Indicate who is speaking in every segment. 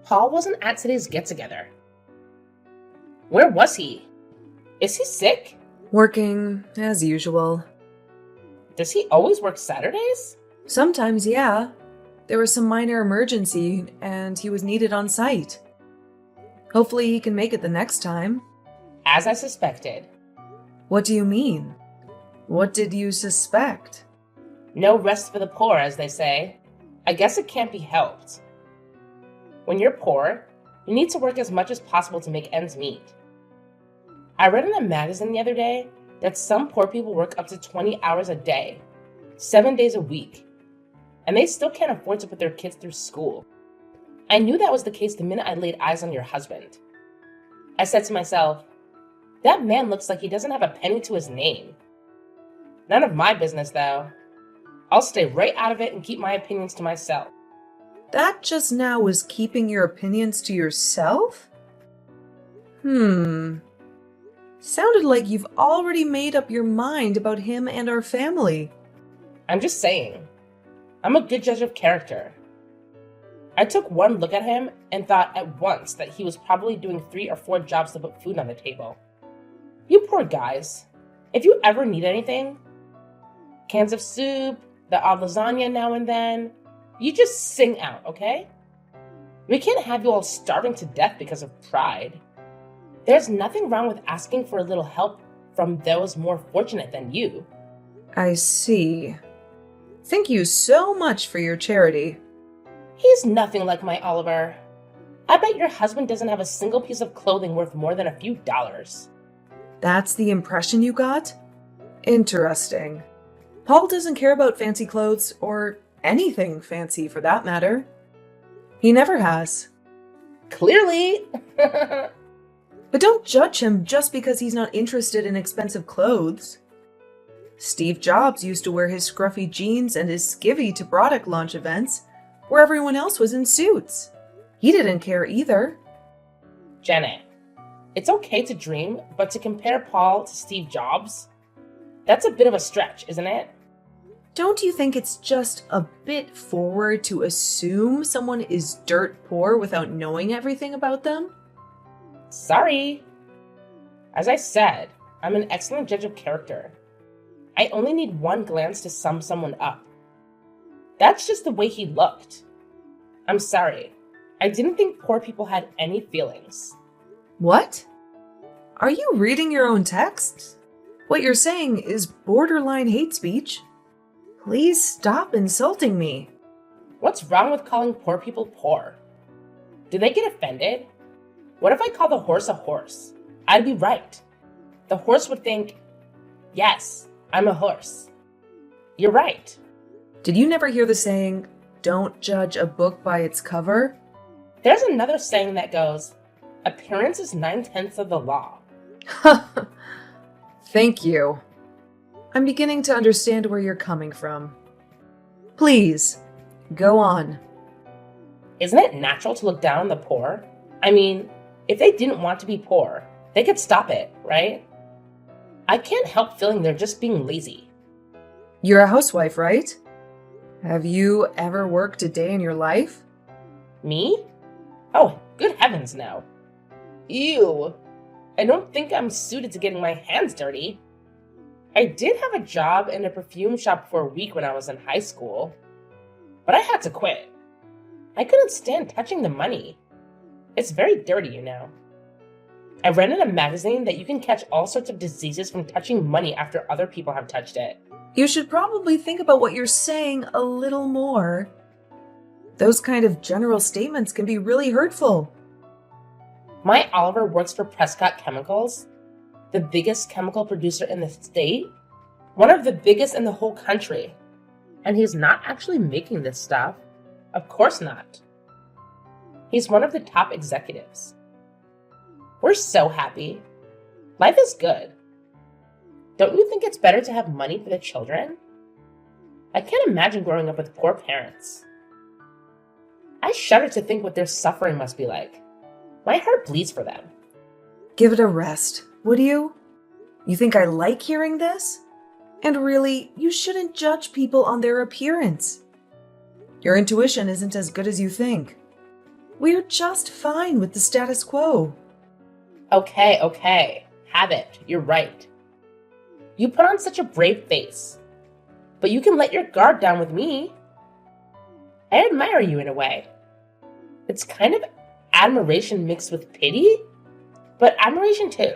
Speaker 1: Paul wasn't at today's get-together. Where was he? Is he sick?
Speaker 2: Working as usual.
Speaker 1: Does he always work Saturdays?
Speaker 2: Sometimes, yeah. There was some minor emergency, and he was needed on site. Hopefully he can make it the next time.
Speaker 1: As I suspected.
Speaker 2: What do you mean? What did you suspect?
Speaker 1: No rest for the poor, as they say. I guess it can't be helped. When you're poor, you need to work as much as possible to make ends meet. I read in a magazine the other day that some poor people work up to 20 hours a day, 7 days a week, and they still can't afford to put their kids through school. I knew that was the case the minute I laid eyes on your husband. I said to myself, that man looks like he doesn't have a penny to his name. None of my business, though. I'll stay right out of it and keep my opinions to myself.
Speaker 2: That just now was keeping your opinions to yourself? Sounded like you've already made up your mind about him and our family.
Speaker 1: I'm just saying. I'm a good judge of character. I took one look at him and thought at once that he was probably doing 3 or 4 jobs to put food on the table. You poor guys. If you ever need anything, cans of soup, the odd lasagna now and then, you just sing out, okay? We can't have you all starving to death because of pride. There's nothing wrong with asking for a little help from those more fortunate than you.
Speaker 2: I see. Thank you so much for your charity.
Speaker 1: He's nothing like my Oliver. I bet your husband doesn't have a single piece of clothing worth more than a few dollars.
Speaker 2: That's the impression you got? Interesting. Paul doesn't care about fancy clothes, or anything fancy for that matter. He never has.
Speaker 1: Clearly.
Speaker 2: But don't judge him just because he's not interested in expensive clothes. Steve Jobs used to wear his scruffy jeans and his skivvy to product launch events, where everyone else was in suits. He didn't care either.
Speaker 1: Janet, it's okay to dream, but to compare Paul to Steve Jobs, that's a bit of a stretch, isn't it?
Speaker 2: Don't you think it's just a bit forward to assume someone is dirt poor without knowing everything about them?
Speaker 1: Sorry. As I said, I'm an excellent judge of character. I only need one glance to sum someone up. That's just the way he looked. I'm sorry. I didn't think poor people had any feelings.
Speaker 2: What? Are you reading your own text? What you're saying is borderline hate speech. Please stop insulting me.
Speaker 1: What's wrong with calling poor people poor? Do they get offended? What if I call the horse a horse? I'd be right. The horse would think, yes, I'm a horse. You're right.
Speaker 2: Did you never hear the saying, don't judge a book by its cover?
Speaker 1: There's another saying that goes, appearance is 9/10 of the law.
Speaker 2: Thank you. I'm beginning to understand where you're coming from. Please, go on.
Speaker 1: Isn't it natural to look down on the poor? I mean, if they didn't want to be poor, they could stop it, right? I can't help feeling they're just being lazy.
Speaker 2: You're a housewife, right? Have you ever worked a day in your life?
Speaker 1: Me? Oh, good heavens, no. Ew. I don't think I'm suited to getting my hands dirty. I did have a job in a perfume shop for a week when I was in high school, but I had to quit. I couldn't stand touching the money. It's very dirty, you know. I read in a magazine that you can catch all sorts of diseases from touching money after other people have touched it.
Speaker 2: You should probably think about what you're saying a little more. Those kind of general statements can be really hurtful.
Speaker 1: My Oliver works for Prescott Chemicals, the biggest chemical producer in the state, one of the biggest in the whole country. And he's not actually making this stuff. Of course not. He's one of the top executives. We're so happy. Life is good. Don't you think it's better to have money for the children? I can't imagine growing up with poor parents. I shudder to think what their suffering must be like. My heart bleeds for them.
Speaker 2: Give it a rest, would you? You think I like hearing this? And really, you shouldn't judge people on their appearance. Your intuition isn't as good as you think. We're just fine with the status quo.
Speaker 1: Okay. Have it. You're right. You put on such a brave face. But you can let your guard down with me. I admire you in a way. It's kind of admiration mixed with pity, but admiration too.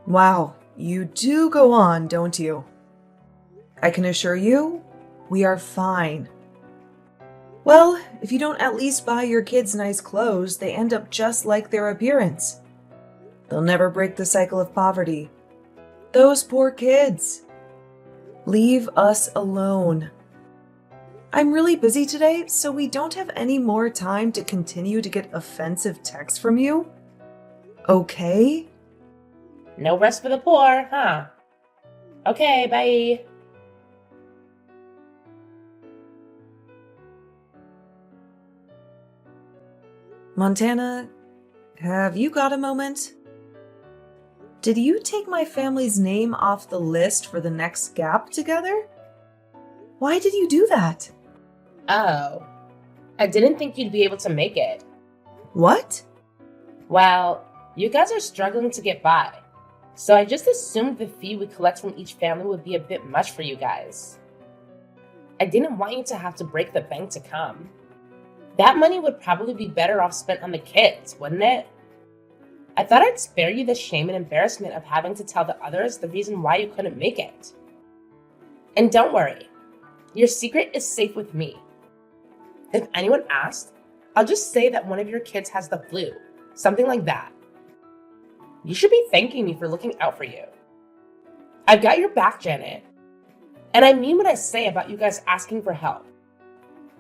Speaker 2: Wow, you do go on, don't you? I can assure you, we are fine. Well, if you don't at least buy your kids nice clothes, they end up just like their appearance. They'll never break the cycle of poverty. Those poor kids. Leave us alone. I'm really busy today, so we don't have any more time to continue to get offensive texts from you. Okay?
Speaker 1: No rest for the poor, huh? Okay, bye.
Speaker 2: Montana, have you got a moment? Did you take my family's name off the list for the next gap together? Why did you do that?
Speaker 1: Oh, I didn't think you'd be able to make it.
Speaker 2: What?
Speaker 1: Well, you guys are struggling to get by, so I just assumed the fee we collect from each family would be a bit much for you guys. I didn't want you to have to break the bank to come. That money would probably be better off spent on the kids, wouldn't it? I thought I'd spare you the shame and embarrassment of having to tell the others the reason why you couldn't make it. And don't worry, your secret is safe with me. If anyone asks, I'll just say that one of your kids has the flu, something like that. You should be thanking me for looking out for you. I've got your back, Janet. And I mean what I say about you guys asking for help.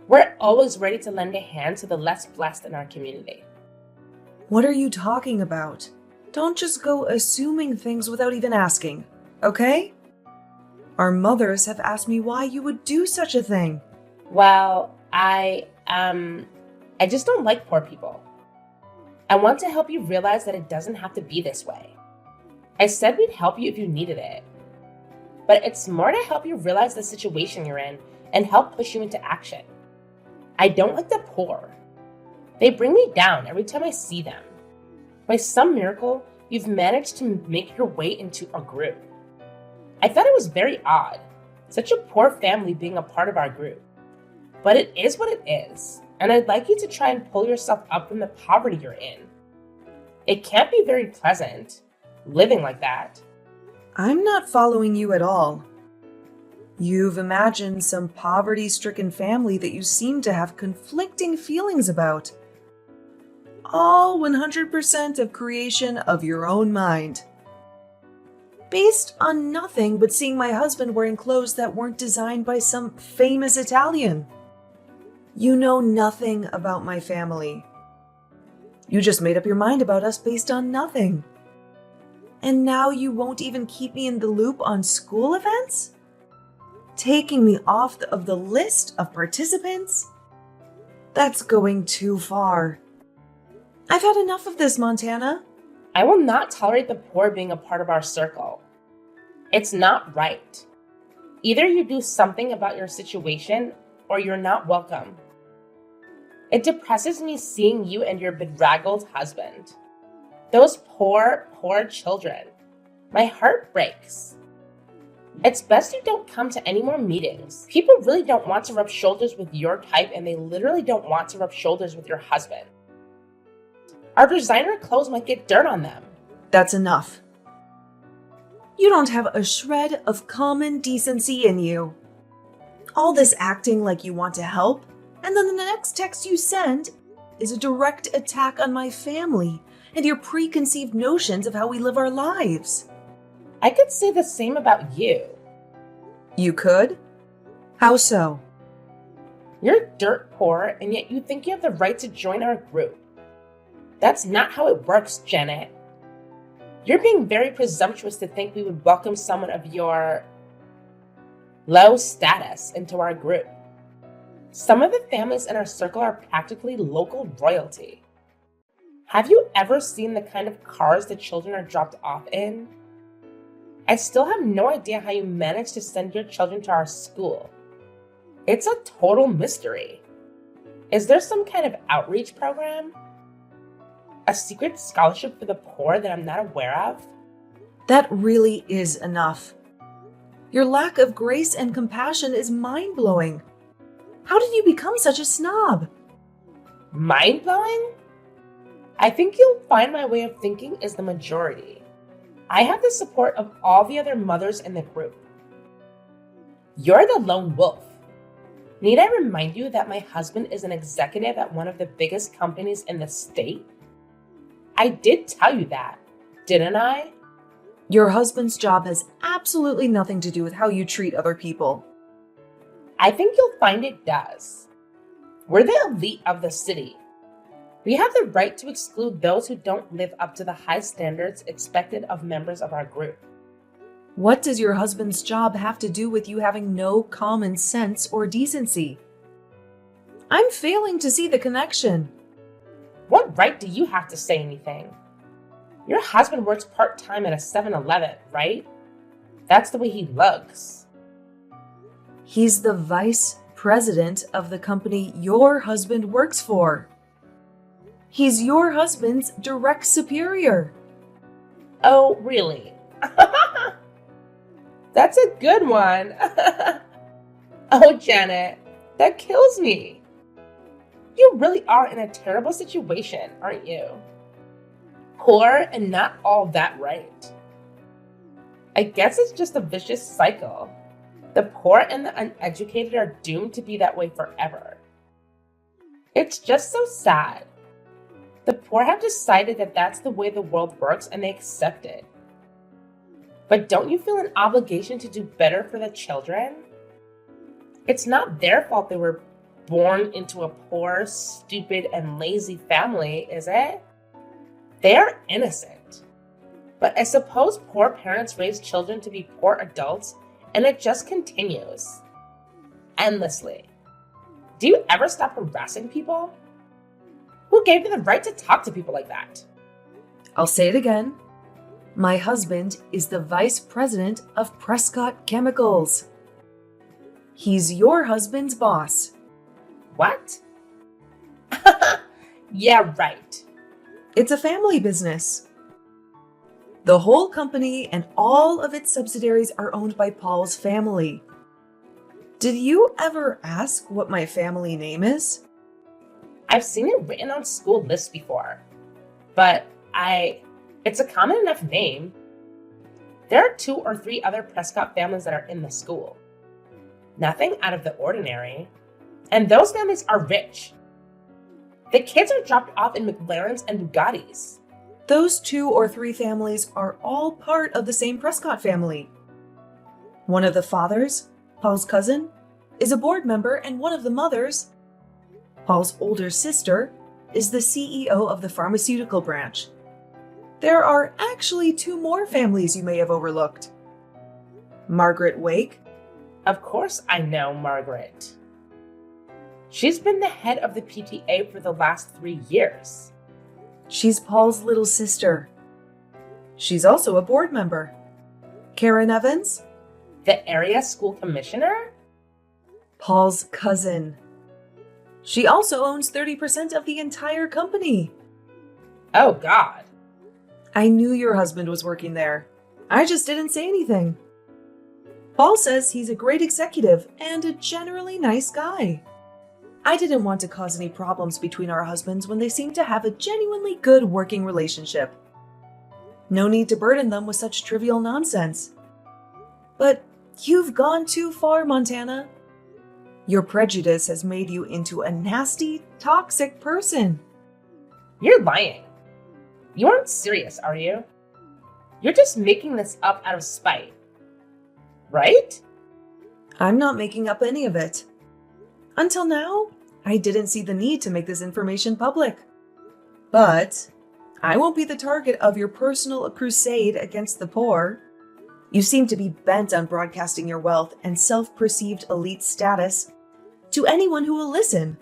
Speaker 1: We're always ready to lend a hand to the less blessed in our community.
Speaker 2: What are you talking about? Don't just go assuming things without even asking, okay? Our mothers have asked me why you would do such a thing.
Speaker 1: Well, I just don't like poor people. I want to help you realize that it doesn't have to be this way. I said we'd help you if you needed it. But it's more to help you realize the situation you're in and help push you into action. I don't like the poor. They bring me down every time I see them. By some miracle, you've managed to make your way into a group. I thought it was very odd, such a poor family being a part of our group. But it is what it is, and I'd like you to try and pull yourself up from the poverty you're in. It can't be very pleasant, living like that.
Speaker 2: I'm not following you at all. You've imagined some poverty-stricken family that you seem to have conflicting feelings about. All 100% of creation of your own mind. Based on nothing but seeing my husband wearing clothes that weren't designed by some famous Italian. You know nothing about my family. You just made up your mind about us based on nothing. And now you won't even keep me in the loop on school events? Taking me off of the list of participants? That's going too far. I've had enough of this, Montana.
Speaker 1: I will not tolerate the poor being a part of our circle. It's not right. Either you do something about your situation or you're not welcome. It depresses me seeing you and your bedraggled husband. Those poor children. My heart breaks. It's best you don't come to any more meetings. People really don't want to rub shoulders with your type, and they literally don't want to rub shoulders with your husband. Our designer clothes might get dirt on them.
Speaker 2: That's enough. You don't have a shred of common decency in you. All this acting like you want to help, and then the next text you send is a direct attack on my family and your preconceived notions of how we live our lives.
Speaker 1: I could say the same about you.
Speaker 2: You could? How so?
Speaker 1: You're dirt poor, and yet you think you have the right to join our group. That's not how it works, Janet. You're being very presumptuous to think we would welcome someone of your low status into our group. Some of the families in our circle are practically local royalty. Have you ever seen the kind of cars the children are dropped off in? I still have no idea how you managed to send your children to our school. It's a total mystery. Is there some kind of outreach program? A secret scholarship for the poor that I'm not aware of?
Speaker 2: That really is enough. Your lack of grace and compassion is mind-blowing. How did you become such a snob?
Speaker 1: Mind-blowing? I think you'll find my way of thinking is the majority. I have the support of all the other mothers in the group. You're the lone wolf. Need I remind you that my husband is an executive at one of the biggest companies in the state? I did tell you that, didn't I?
Speaker 2: Your husband's job has absolutely nothing to do with how you treat other people.
Speaker 1: I think you'll find it does. We're the elite of the city. We have the right to exclude those who don't live up to the high standards expected of members of our group.
Speaker 2: What does your husband's job have to do with you having no common sense or decency? I'm failing to see the connection.
Speaker 1: What right do you have to say anything? Your husband works part-time at a 7-Eleven, right? That's the way he looks.
Speaker 2: He's the vice president of the company your husband works for. He's your husband's direct superior.
Speaker 1: Oh, really? That's a good one. Oh, Janet, that kills me. You really are in a terrible situation, aren't you? Poor and not all that right. I guess it's just a vicious cycle. The poor and the uneducated are doomed to be that way forever. It's just so sad. The poor have decided that that's the way the world works and they accept it. But don't you feel an obligation to do better for the children? It's not their fault they were born into a poor, stupid, and lazy family, is it? They are innocent. But I suppose poor parents raise children to be poor adults, and it just continues. Endlessly. Do you ever stop harassing people? Who gave you the right to talk to people like that?
Speaker 2: I'll say it again. My husband is the vice president of Prescott Chemicals. He's your husband's boss.
Speaker 1: What? Yeah, right.
Speaker 2: It's a family business. The whole company and all of its subsidiaries are owned by Paul's family. Did you ever ask what my family name is?
Speaker 1: I've seen it written on school lists before, but it's a common enough name. There are 2 or 3 other Prescott families that are in the school. Nothing out of the ordinary. And those families are rich. The kids are dropped off in McLarens and Bugattis.
Speaker 2: Those 2 or 3 families are all part of the same Prescott family. One of the fathers, Paul's cousin, is a board member, and one of the mothers, Paul's older sister, is the CEO of the pharmaceutical branch. There are actually 2 more families you may have overlooked. Margaret Wake.
Speaker 1: Of course I know Margaret. She's been the head of the PTA for the last 3 years.
Speaker 2: She's Paul's little sister. She's also a board member. Karen Evans.
Speaker 1: The area school commissioner?
Speaker 2: Paul's cousin. She also owns 30% of the entire company.
Speaker 1: Oh, God.
Speaker 2: I knew your husband was working there. I just didn't say anything. Paul says he's a great executive and a generally nice guy. I didn't want to cause any problems between our husbands when they seem to have a genuinely good working relationship. No need to burden them with such trivial nonsense. But you've gone too far, Montana. Your prejudice has made you into a nasty, toxic person.
Speaker 1: You're lying. You aren't serious, are you? You're just making this up out of spite. Right?
Speaker 2: I'm not making up any of it. Until now, I didn't see the need to make this information public. But I won't be the target of your personal crusade against the poor. You seem to be bent on broadcasting your wealth and self-perceived elite status to anyone who will listen,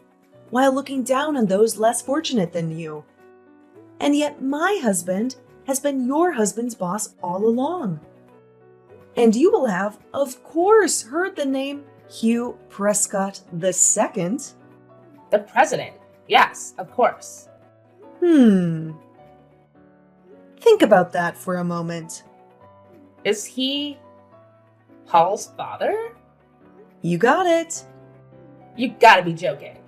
Speaker 2: while looking down on those less fortunate than you. And yet my husband has been your husband's boss all along. And you will have, of course, heard the name Hugh Prescott II.
Speaker 1: The president. Yes, of course.
Speaker 2: Think about that for a moment.
Speaker 1: Is he Paul's father?
Speaker 2: You got it.
Speaker 1: You gotta be joking.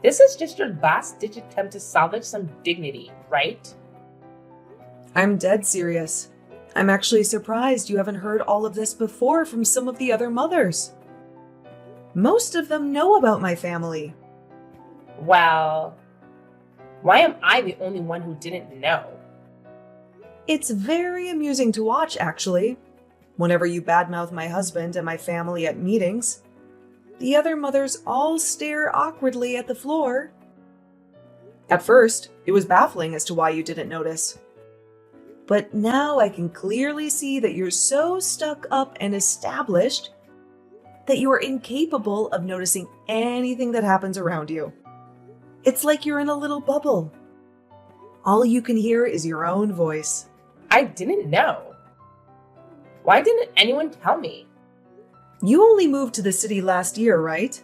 Speaker 1: This is just your last-ditch attempt to salvage some dignity, right?
Speaker 2: I'm dead serious. I'm actually surprised you haven't heard all of this before from some of the other mothers. Most of them know about my family.
Speaker 1: Well, why am I the only one who didn't know?
Speaker 2: It's very amusing to watch, actually. Whenever you badmouth my husband and my family at meetings, the other mothers all stare awkwardly at the floor. At first, it was baffling as to why you didn't notice. But now I can clearly see that you're so stuck up and established that you are incapable of noticing anything that happens around you. It's like you're in a little bubble. All you can hear is your own voice.
Speaker 1: I didn't know. Why didn't anyone tell me?
Speaker 2: You only moved to the city last year, right?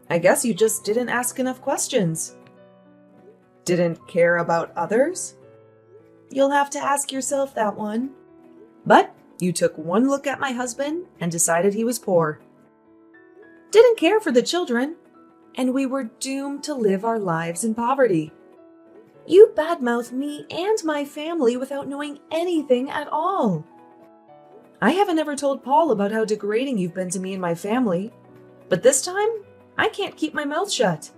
Speaker 2: I guess you just didn't ask enough questions. Didn't care about others? You'll have to ask yourself that one. But you took one look at my husband and decided he was poor. Didn't care for the children, and we were doomed to live our lives in poverty. You badmouth me and my family without knowing anything at all. I haven't ever told Paul about how degrading you've been to me and my family, but this time, I can't keep my mouth shut.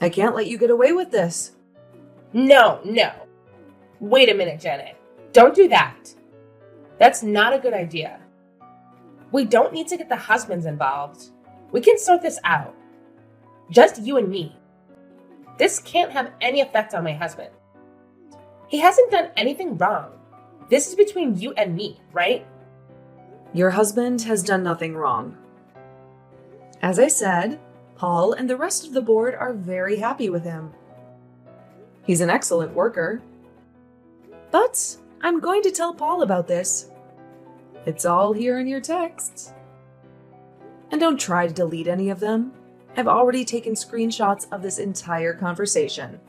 Speaker 2: I can't let you get away with this.
Speaker 1: No. Wait a minute, Janet. Don't do that. That's not a good idea. We don't need to get the husbands involved. We can sort this out. Just you and me. This can't have any effect on my husband. He hasn't done anything wrong. This is between you and me, right?
Speaker 2: Your husband has done nothing wrong. As I said, Paul and the rest of the board are very happy with him. He's an excellent worker. But I'm going to tell Paul about this. It's all here in your texts. And don't try to delete any of them. I've already taken screenshots of this entire conversation.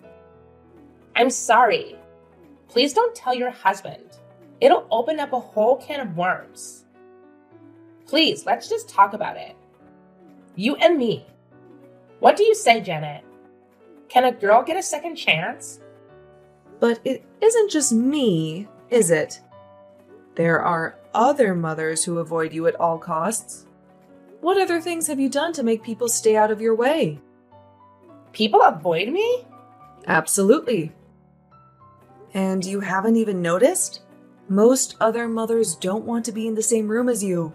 Speaker 1: I'm sorry. Please don't tell your husband. It'll open up a whole can of worms. Please, let's just talk about it. You and me. What do you say, Janet? Can a girl get a second chance?
Speaker 2: But it isn't just me, is it? There are other mothers who avoid you at all costs. What other things have you done to make people stay out of your way?
Speaker 1: People avoid me?
Speaker 2: Absolutely. And you haven't even noticed? Most other mothers don't want to be in the same room as you.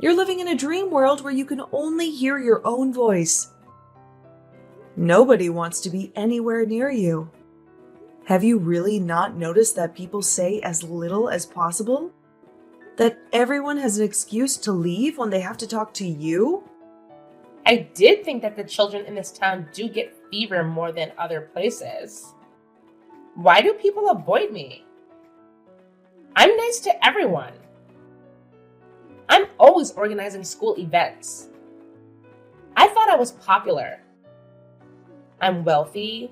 Speaker 2: You're living in a dream world where you can only hear your own voice. Nobody wants to be anywhere near you. Have you really not noticed that people say as little as possible? That everyone has an excuse to leave when they have to talk to you?
Speaker 1: I did think that the children in this town do get fever more than other places. Why do people avoid me? I'm nice to everyone. I'm always organizing school events. I thought I was popular. I'm wealthy,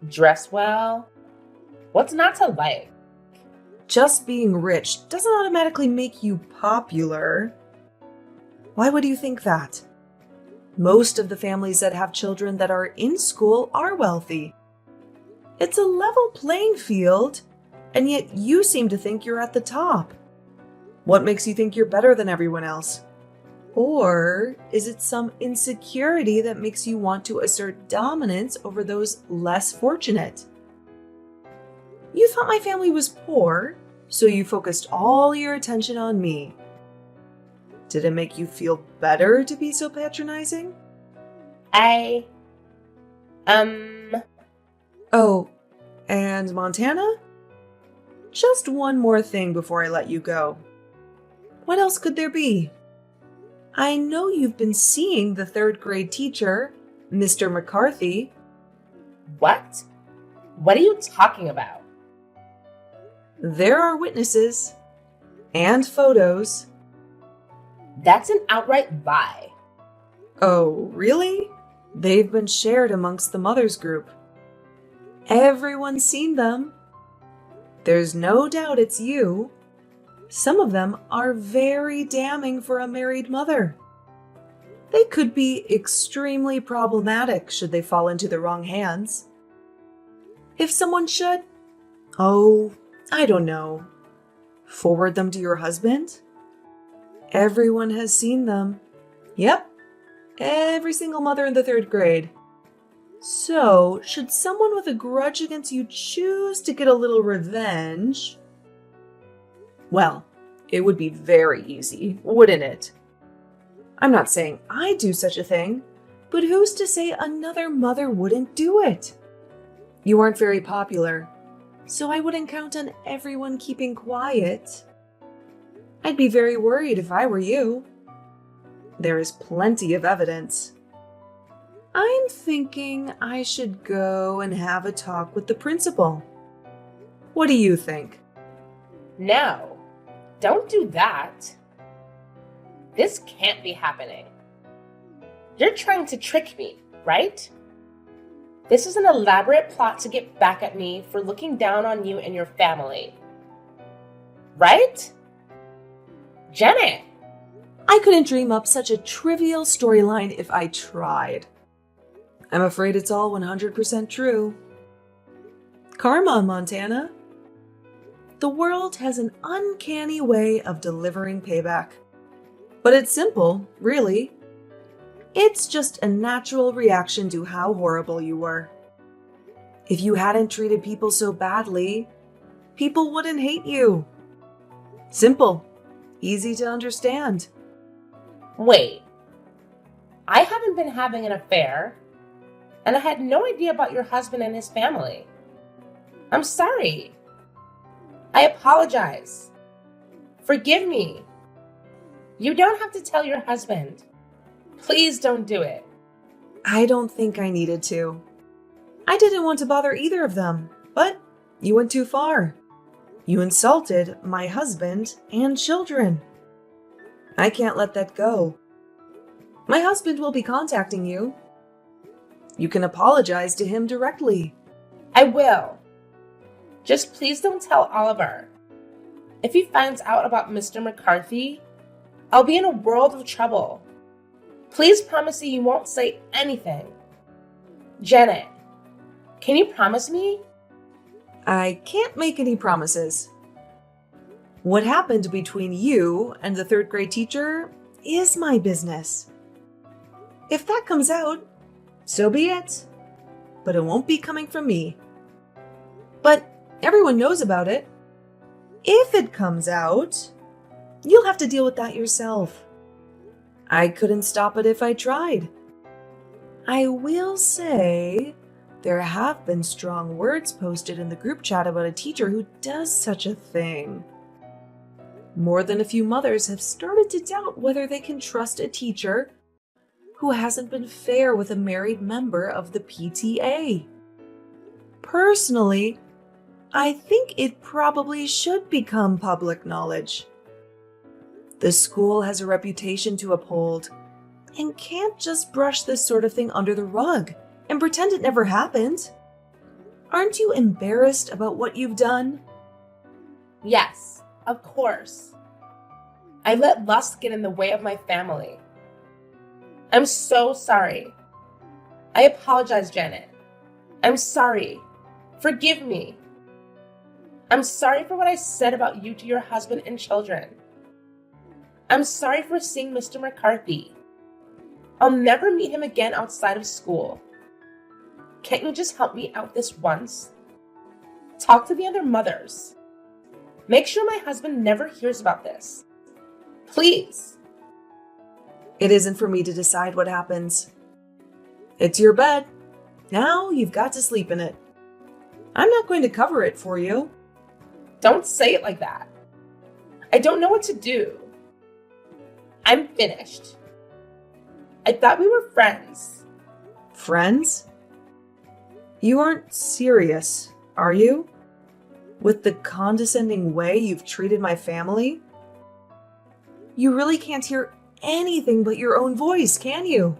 Speaker 1: dress well. What's not to like?
Speaker 2: Just being rich doesn't automatically make you popular. Why would you think that? Most of the families that have children that are in school are wealthy. It's a level playing field, and yet you seem to think you're at the top. What makes you think you're better than everyone else? Or is it some insecurity that makes you want to assert dominance over those less fortunate? You thought my family was poor, so you focused all your attention on me. Did it make you feel better to be so patronizing? Oh, and Montana? Just one more thing before I let you go. What else could there be? I know you've been seeing the third grade teacher, Mr. McCarthy.
Speaker 1: What? What are you talking about?
Speaker 2: There are witnesses and photos.
Speaker 1: That's an outright lie.
Speaker 2: Oh, really? They've been shared amongst the mothers group. Everyone's seen them. There's no doubt it's you. Some of them are very damning for a married mother. They could be extremely problematic should they fall into the wrong hands. If someone should, I don't know, forward them to your husband? Everyone has seen them. Yep, every single mother in the 3rd grade. So, should someone with a grudge against you choose to get a little revenge, well, it would be very easy, wouldn't it? I'm not saying I'd do such a thing, but who's to say another mother wouldn't do it? You aren't very popular, so I wouldn't count on everyone keeping quiet. I'd be very worried if I were you. There is plenty of evidence. I'm thinking I should go and have a talk with the principal. What do you think?
Speaker 1: No, don't do that. This can't be happening. You're trying to trick me, right? This is an elaborate plot to get back at me for looking down on you and your family. Right? Janet!
Speaker 2: I couldn't dream up such a trivial storyline if I tried. I'm afraid it's all 100% true. Karma, Montana. The world has an uncanny way of delivering payback. But it's simple, really. It's just a natural reaction to how horrible you were. If you hadn't treated people so badly, people wouldn't hate you. Simple. Easy to understand.
Speaker 1: Wait. I haven't been having an affair, and I had no idea about your husband and his family. I'm sorry. I apologize. Forgive me. You don't have to tell your husband. Please don't do it.
Speaker 2: I don't think I needed to. I didn't want to bother either of them, but you went too far. You insulted my husband and children. I can't let that go. My husband will be contacting you. You can apologize to him directly.
Speaker 1: I will. Just please don't tell Oliver. If he finds out about Mr. McCarthy, I'll be in a world of trouble. Please promise me you won't say anything. Janet, can you promise me?
Speaker 2: I can't make any promises. What happened between you and the 3rd grade teacher is my business. If that comes out, so be it. But it won't be coming from me. But everyone knows about it. If it comes out, you'll have to deal with that yourself. I couldn't stop it if I tried. I will say, there have been strong words posted in the group chat about a teacher who does such a thing. More than a few mothers have started to doubt whether they can trust a teacher who hasn't been fair with a married member of the PTA. Personally, I think it probably should become public knowledge. The school has a reputation to uphold and can't just brush this sort of thing under the rug and pretend it never happened. Aren't you embarrassed about what you've done?
Speaker 1: Yes, of course. I let lust get in the way of my family. I'm so sorry. I apologize, Janet. I'm sorry. Forgive me. I'm sorry for what I said about you to your husband and children. I'm sorry for seeing Mr. McCarthy. I'll never meet him again outside of school. Can't you just help me out this once? Talk to the other mothers. Make sure my husband never hears about this. Please.
Speaker 2: It isn't for me to decide what happens. It's your bed. Now you've got to sleep in it. I'm not going to cover it for you.
Speaker 1: Don't say it like that. I don't know what to do. I'm finished. I thought we were friends.
Speaker 2: Friends? You aren't serious, are you? With the condescending way you've treated my family? You really can't hear anything but your own voice, can you?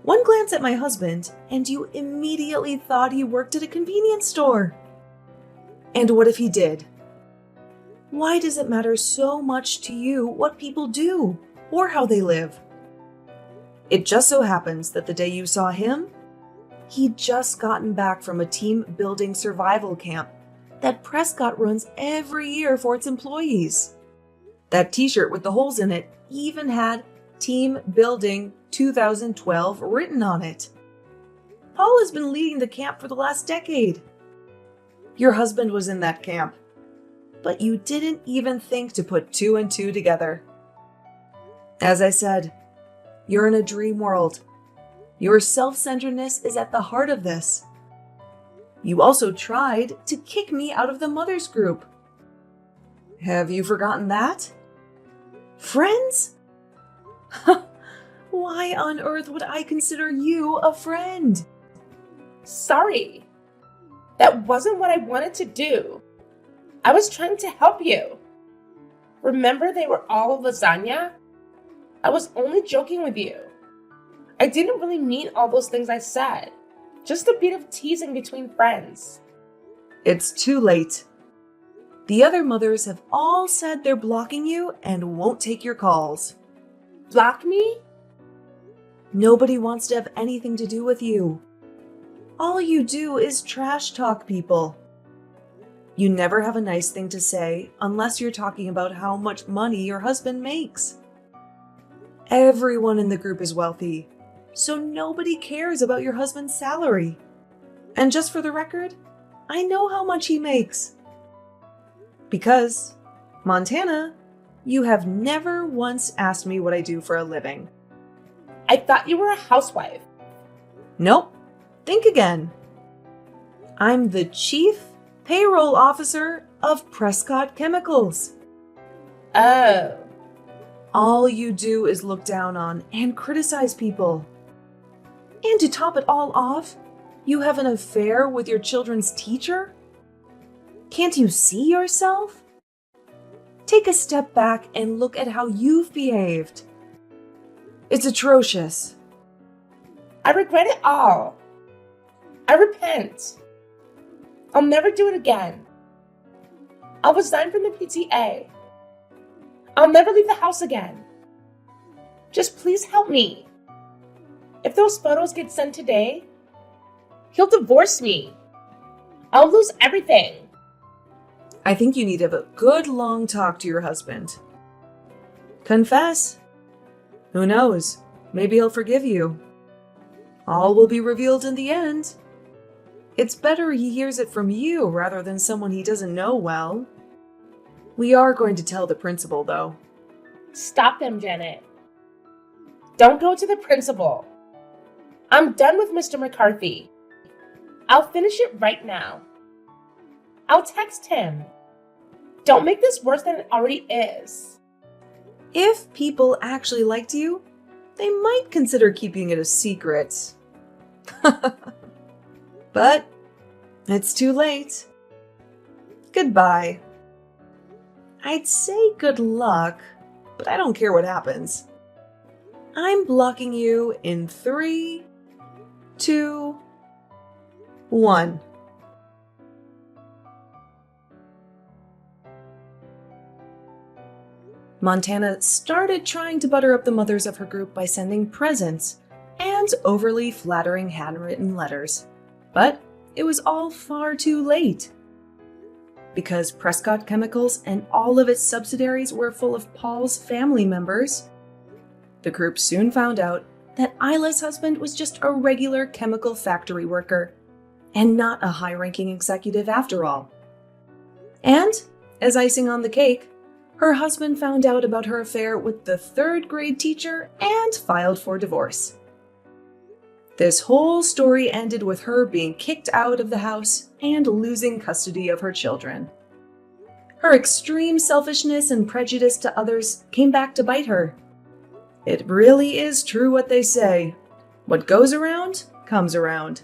Speaker 2: One glance at my husband, and you immediately thought he worked at a convenience store. And what if he did? Why does it matter so much to you what people do or how they live? It just so happens that the day you saw him, he'd just gotten back from a team-building survival camp that Prescott runs every year for its employees. That t-shirt with the holes in it even had Team Building 2012 written on it. Paul has been leading the camp for the last decade. Your husband was in that camp, but you didn't even think to put two and two together. As I said, you're in a dream world. Your self-centeredness is at the heart of this. You also tried to kick me out of the mothers group. Have you forgotten that? Friends? Why on earth would I consider you a friend?
Speaker 1: Sorry. That wasn't what I wanted to do. I was trying to help you. Remember they were all lasagna? I was only joking with you. I didn't really mean all those things I said. Just a bit of teasing between friends.
Speaker 2: It's too late. The other mothers have all said they're blocking you and won't take your calls.
Speaker 1: Block me?
Speaker 2: Nobody wants to have anything to do with you. All you do is trash talk people. You never have a nice thing to say unless you're talking about how much money your husband makes. Everyone in the group is wealthy, so nobody cares about your husband's salary. And just for the record, I know how much he makes. Because, Montana, you have never once asked me what I do for a living.
Speaker 1: I thought you were a housewife.
Speaker 2: Nope. Think again. I'm the Chief Payroll Officer of Prescott Chemicals.
Speaker 1: Oh.
Speaker 2: All you do is look down on and criticize people. And to top it all off, you have an affair with your children's teacher? Can't you see yourself? Take a step back and look at how you've behaved. It's atrocious.
Speaker 1: I regret it all. I repent. I'll never do it again. I'll resign from the PTA. I'll never leave the house again. Just please help me. If those photos get sent today, he'll divorce me. I'll lose everything.
Speaker 2: I think you need to have a good long talk to your husband. Confess. Who knows? Maybe he'll forgive you. All will be revealed in the end. It's better he hears it from you rather than someone he doesn't know well. We are going to tell the principal, though.
Speaker 1: Stop them, Janet. Don't go to the principal. I'm done with Mr. McCarthy. I'll finish it right now. I'll text him. Don't make this worse than it already is.
Speaker 2: If people actually liked you, they might consider keeping it a secret. But it's too late. Goodbye. I'd say good luck, but I don't care what happens. I'm blocking you in 3, 2, 1. Montana started trying to butter up the mothers of her group by sending presents and overly flattering handwritten letters. But it was all far too late. Because Prescott Chemicals and all of its subsidiaries were full of Paul's family members, the group soon found out that Isla's husband was just a regular chemical factory worker and not a high-ranking executive after all. And, as icing on the cake, her husband found out about her affair with the third-grade teacher and filed for divorce. This whole story ended with her being kicked out of the house and losing custody of her children. Her extreme selfishness and prejudice to others came back to bite her. It really is true what they say. What goes around, comes around.